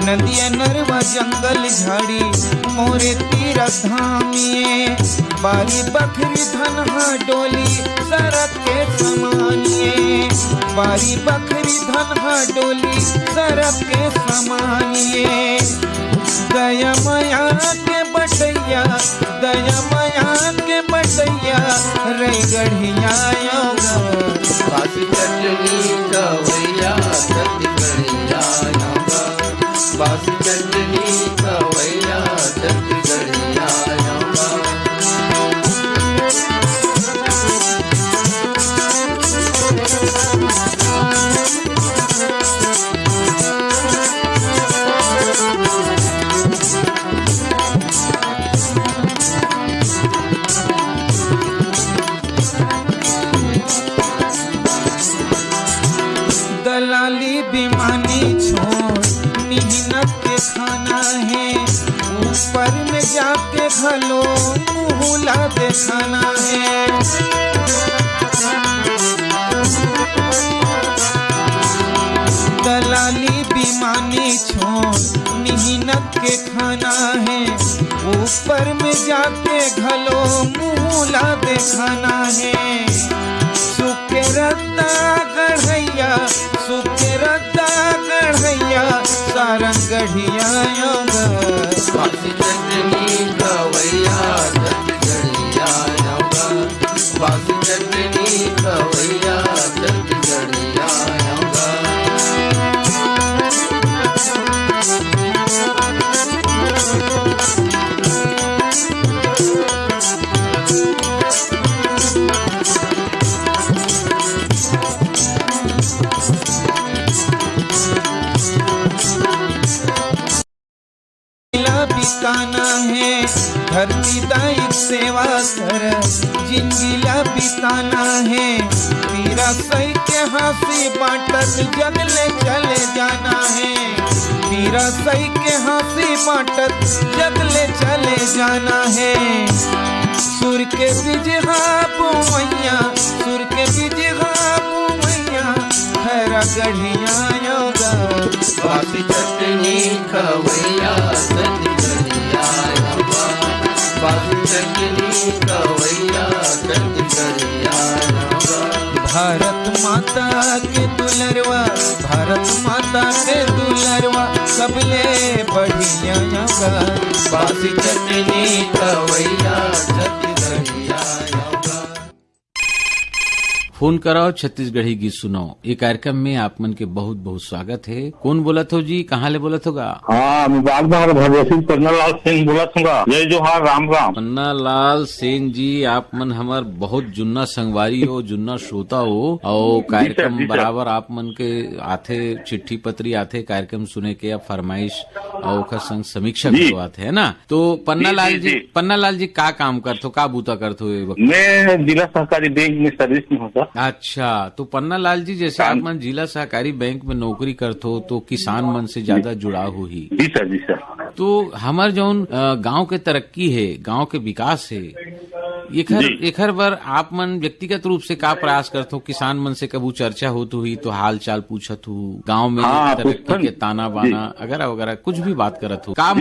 नंदिया नरवा जंगल झाड़ी मोरे तीरथ धामिये, बारी बकरी धनहा डोली सरक के समानिये, बारी बकरी धनहा डोली सरक के समानिये। दया माया के बटैया, दया माया के बटैया रे गढ़िया बासी चटनी खवैया छत्तीसगढ़िया बासी चटनी खवैया छत्तीसगढ़िया दलाली बेमानी छोड़ मेहनत के खाना जाके घलो मुहला दिखाना है। दलाली बेईमानी छोड़ मेहनत के खाना है। ऊपर में जाके घलो मुहला दिखाना है। सुके रद्दा गढ़ैया, सुके रद्दा गढ़ैया, सारंग गढ़िया योगा। बासी चटनी कवैया छत्तीसगढ़िया योगा। बासी चटनी कवैया छत्तीसगढ़िया योगा। बिताना है धरती दायिक सेवा कर, जिंदगीला बिताना है। तेरा सही के हंसी बांटत जगले चले जाना है। तेरा सही के हंसी बांटत जगले चले जाना है। सुर के बिजहा पुमैया, सुर के बिजहा पुमैया, खरा गढ़िया योगा। बासी चटनी कवैया छत्तीसगढ़िया योगा। बासी चटनी कवैया छत्तीसगढ़िया योगा। भारत माता के दुलरवा, भारत माता के दुलरवा, सबले बढ़िया योगा। बासी चटनी कवैया छत्तीसगढ़िया योगा। फोन कराओ छत्तीसगढ़ी गीत सुनाओ। ये कार्यक्रम में आप मन के बहुत बहुत स्वागत है। कौन बोलत हो जी, कहाँ ले बोलत होगा? हाँ, मैं बाग बाहर भगवती पन्ना लाल सेन बोलत हूँ। जय जोहार, राम राम। पन्ना लाल सेन जी, आप मन हमार बहुत जुन्ना संगवारी हो, जुन्ना श्रोता हो, और कार्यक्रम बराबर आप मन के आथे, चिट्ठी पत्री आथे कार्यक्रम सुने के, अब फरमाइश और ओकर संग समीक्षा करवाते है ना। तो पन्ना लाल जी का काम करते हो, का बूता करते हो? मैं जिला सहकारी बैंक में सर्विस में होता। अच्छा, तो पन्ना लाल जी, जैसे आप मन जिला सहकारी बैंक में नौकरी करते हो तो किसान मन से ज्यादा जुड़ाव हो ही। जी सर, जी सर। तो हमार जौन गांव के तरक्की है, गांव के विकास है, एखर बर आप मन व्यक्तिगत रूप से का प्रयास करते हो? किसान मन से कबू चर्चा होती हुई तो हाल चाल पूछत हो, गांव में तरक्की के ताना बाना अगैरह वगैरह कुछ भी बात करत हो? का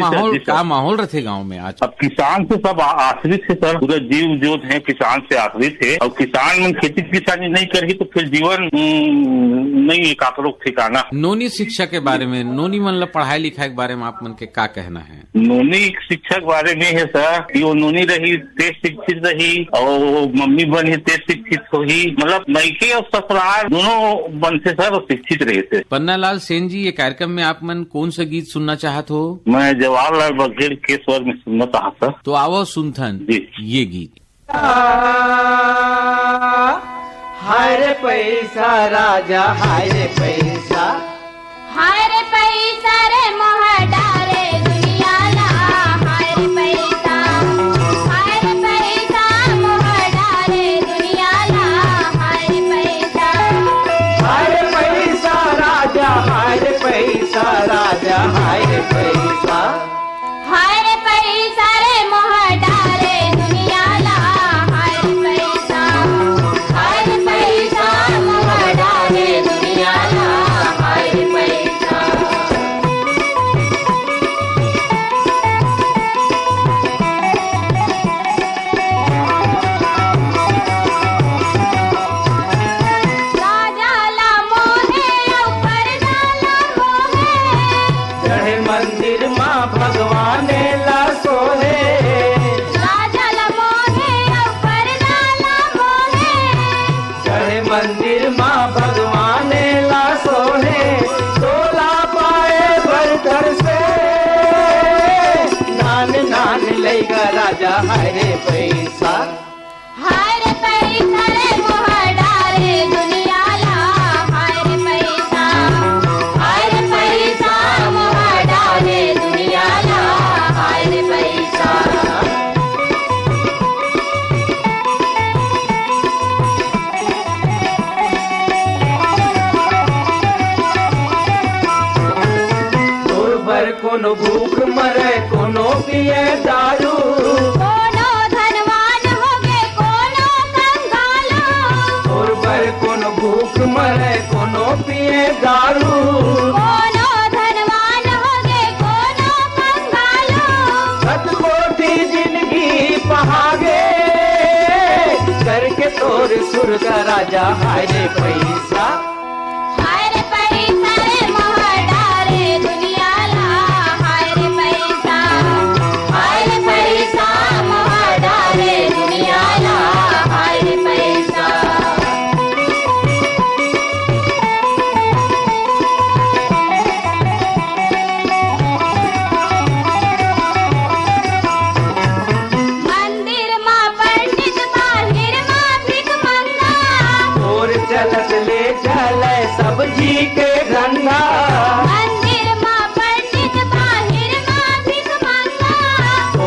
माहौल रहते गांव में आज? अब किसान से सब आश्रित है सर, पूरा जीव जो है किसान से आश्रित है। और किसान मन खेती किसानी नहीं करेगी तो फिर जीवन नहीं काकरो ठिकाना। नोनी शिक्षा के बारे में, नोनी मन ला पढ़ाई लिखाई के बारे में आप मन के का कहना है? नोनी शिक्षा के बारे में है सर कि वो नोनी रही तेज शिक्षित रही और मम्मी बनी तेज शिक्षित हुई, मतलब मैके और ससुराल दोनों बन से सर शिक्षित रहे थे। पन्ना लाल सेन जी, ये कार्यक्रम में आप मन कौन सा गीत सुनना चाहत हो? मैं जवाहरलाल बघेल के स्वर में सुनना चाहता। तो आओ सुनथन ये गीत। हाय रे पैसा राजा, हाय रे पैसा, हाय रे पैसा रे मोह डारे दुनिया ला। हाय रे पैसा, हाय रे पैसा मोह डारे दुनिया ला। हाय रे पैसा, हाय रे पैसा राजा, हाय रे पैसा राजा, हाय रे पैसा, हाय रे पैसा रे मोह डारे दुनिया ला। हाय रे पैसा, हाय रे पैसा मोह डारे दुनिया ला। हाय रे पैसा, राजा ला मोहे ऊपर डाला मोहे, चढ़े मंदिर माँ भगवान ला सोहे। राजा ला मोहे ऊपर डाला मोहे, चढ़े मंदिर माँ भगवान ला सोहे। सोला पाए भर से नान नान लेगा राजा, हाय रे पैसा, हाय रे पैसा रे मोह डारे दुनिया ला। हाय रे पैसा, हाय रे पैसा मोह डारे दुनिया ला। हाय रे पैसा, दूर भर को कोनो भूख मरे कोनो पिए दारू कोनो धनवान होगे कोनो कंगाल और बर कोनो भूख मरे कोनो पिए दारू कोनो धनवान होगे कोनो कंगाल सतकोटी जिंदगी पहागे करके तोर सुर का राजा हाय रे पैसा हाय रे पैसा रे महाडारे दुनिया ला हाय रे पैसा महाडारे दुनिया ला हाय रे पैसा मंदिर माँ पंडित बाहिर माँ भिख मंगा और चलत ले चले सब्जी के धंधा मंदिर माँ पंडित बाहिर माँ भिख मंगा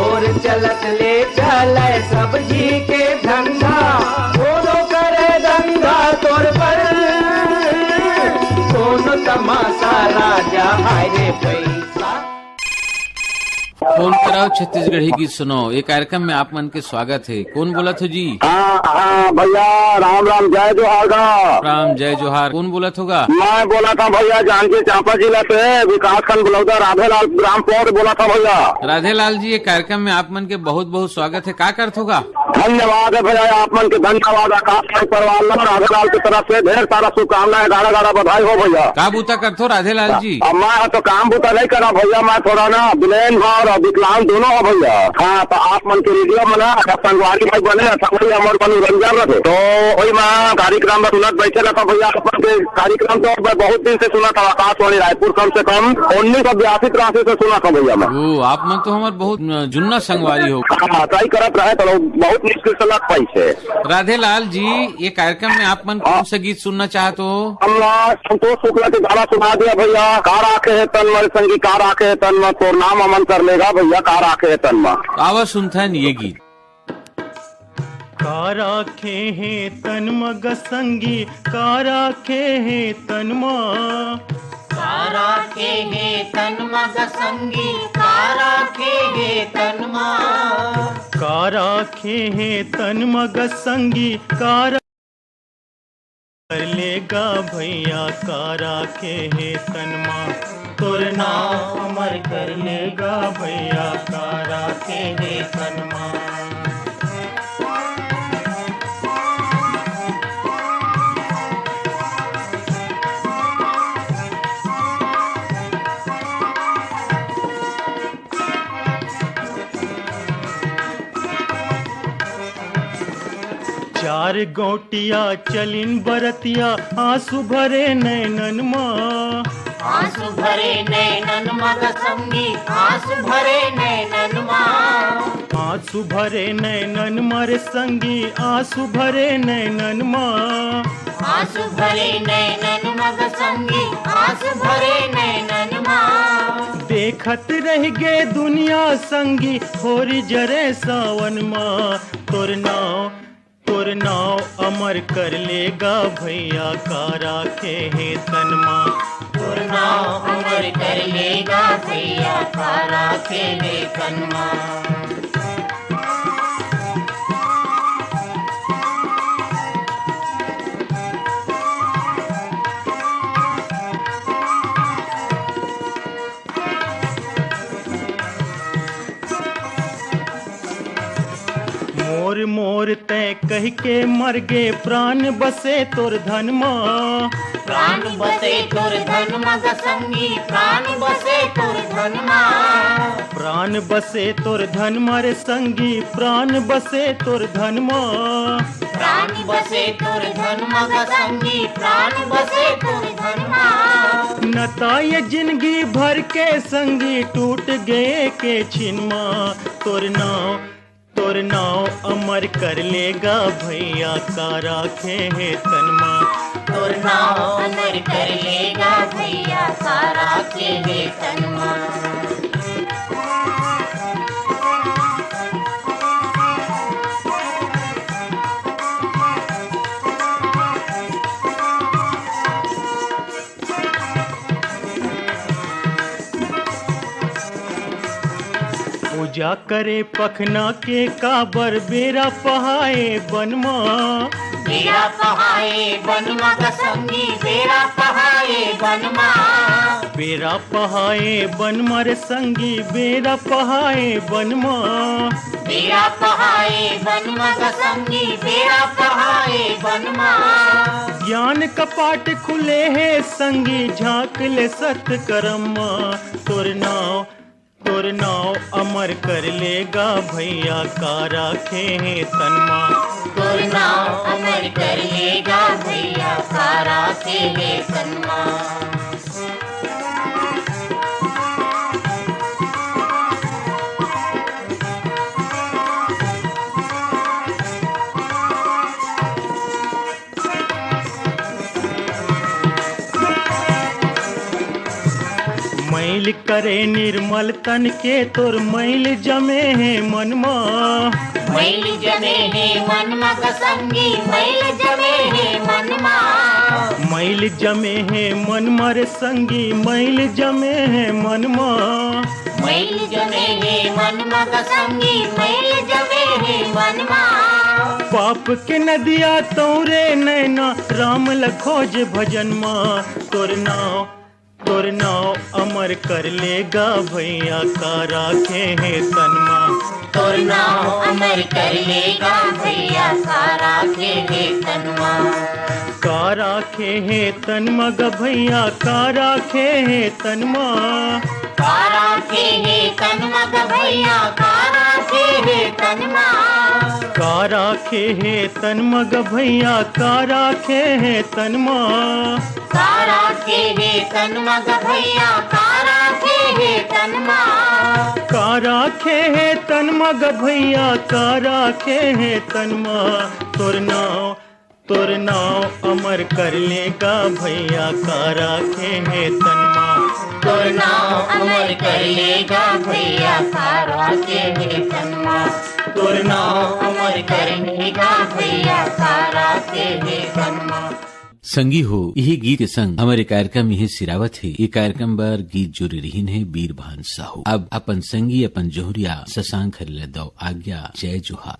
और चलत ले चले सब्जी के धंधा दोनों करे धंधा तोर पर दोनों तमाशा राजा हाय रे पैसा फोन कराओ छत्तीसगढ़ी गीत सुनाओ। ये कार्यक्रम में आप मन के स्वागत है। कौन बोला था जी? हाँ भैया राम राम जय जोहार। राम जय जोहार। कौन बोला होगा? मैं बोला था भैया जांजगीर चांपा जिला से विकास खंड बलौदा राधेलाल ग्राम पौर बोला था भैया। राधेलाल जी, ये कार्यक्रम में आप मन के बहुत बहुत स्वागत है। क्या करत होगा? धन्यवाद है भैया, आप मन के धन्यवाद। आकाशवाणी परिवार राधेलाल की तरफ से ढेर सारा शुभकामनाएं, गाड़ा गाड़ा बधाई हो भैया। का बूता करते हो राधेलाल जी? अब मैं तो काम बूता नहीं करा भैया, मैं थोड़ा ना ब्लेन और विकलांग दोनों हो भैया। हाँ तो आप मन के रेडियो में ना संगवारी भाई बने हमारे मनोरंजन रहे तो वही मैं कार्यक्रम में सुनत बैठे था भैया। अपन के कार्यक्रम तो मैं बहुत दिन से सुना था, आकाशवाणी रायपुर कम से कम 1982 से सुना था भैया मैं। आप मन तो हमारे बहुत जुन्ना संगवारी हो। हाँ सही करत रहे तो बहुत मुश्किल से लग पाई से। राधेलाल जी, ये कार्यक्रम में आप मन कौन सा गीत सुनना चाहते हो? हम संतोष शुक्ला के गाना सुना दिया भैया। कार आखे है तन मर संगी, कार आखे है तन में तो नाम अमन कर लेगा भैया, कार आखे है तन में। आवाज सुनता है ये गीत। काराखे है तन मग संगी, काराखे है तन काराखे है तन मग संगी, काराखे है तन काराखे है तन मग संगी, कारा कर लेगा भैया, काराखे है तन तोर नाम अमर कर लेगा भैया, काराखे है तन चार गोटिया चलिन बरतिया, आंसू भरे नैनन माँ, आंसू भरे नैनन मग संगी, आंसू भरे नैनन माँ, आंसू भरे नैनन मर संगी, आंसू भरे नैनन माँ, आंसू भरे नैनन मग संगी, आंसू भरे नैनन माँ। देखत रह गे दुनिया संगी, होरी जरे सावन माँ, तोर नाव अमर कर लेगा भैया, काराखे है तन माँ, तोर नाव अमर कर लेगा भैया, काराखे है तन माँ। मोर मोर तय कह के मर गे, प्राण बसे तोर धन माँ, प्राण बसे तोर धन मग संगी, प्राण बसे तोर धन माँ, प्राण बसे तोर धन मर संगी, प्राण बसे तोर धन माँ, प्राण बसे तोर धन मग संगी, प्राण बसे तोर धन माँ। नता ये जिंदगी भर के संगी, टूट गए के छिनमा, तोर नाव अमर कर लेगा भैया, काराखे है तन माँ, तोर नाव अमर कर लेगा भैया, काराखे है तन माँ। पूजा करे पखना के काबर बेरा पहाए बनमा बेरा पहाए बनमा का संगी बेरा पहाए बनमा बेरा पहाए बनमा रे संगी बेरा पहाए बनमा बेरा पहाए बनमा का संगी बेरा पहाए बनमा ज्ञान कपाट खुले है संगी झांक ले सत कर्मा तोर नाव अमर कर लेगा भैया का राखे है तनमा तोर नाव अमर कर लेगा भैया का राखे है तनमा मैल करे निर्मल तन के तोर मैल जमे है मनमा मैल जमे है मनमा का संगी मैल जमे है मनमा मैल जमे है मनमा रे संगी मैल जमे है मनमा मैल जमे है मनमा का संगी मैल जमे है मनमा पाप के नदिया तोरे नैना राम लखोज भजन माँ तोर नाव अमर कर लेगा भैया का राखे है तनमा तोर नाव अमर कर लेगा भैया का राखे है तनमा का राखे है तनमा ग भैया का राखे है तनमा का राखे है तनमा ग भैया का राखे है तनमा का राखे है तनमा ग भैया का राखे है तनमा का राखे है तनमा ग भैया का राखे है तनमा का राखे है तनमा ग भैया का राखे है तनमा तोर नाव अमर कर लेगा भैया का राखे है तनमा तोर नाव अमर कर लेगा भैया का राखे है तनमा तोर नाव अमर कर लेगा भैया का राखे है तनमा संगी हो यही गीत के संग हमारे कार्यक्रम यही सिरावत है। ये कार्यक्रम बर गीत जोड़ी रही है बीरभान साहू। अब अपन संगी अपन जोहरिया शशांक हरिले दो आज्ञा। जय जोहार।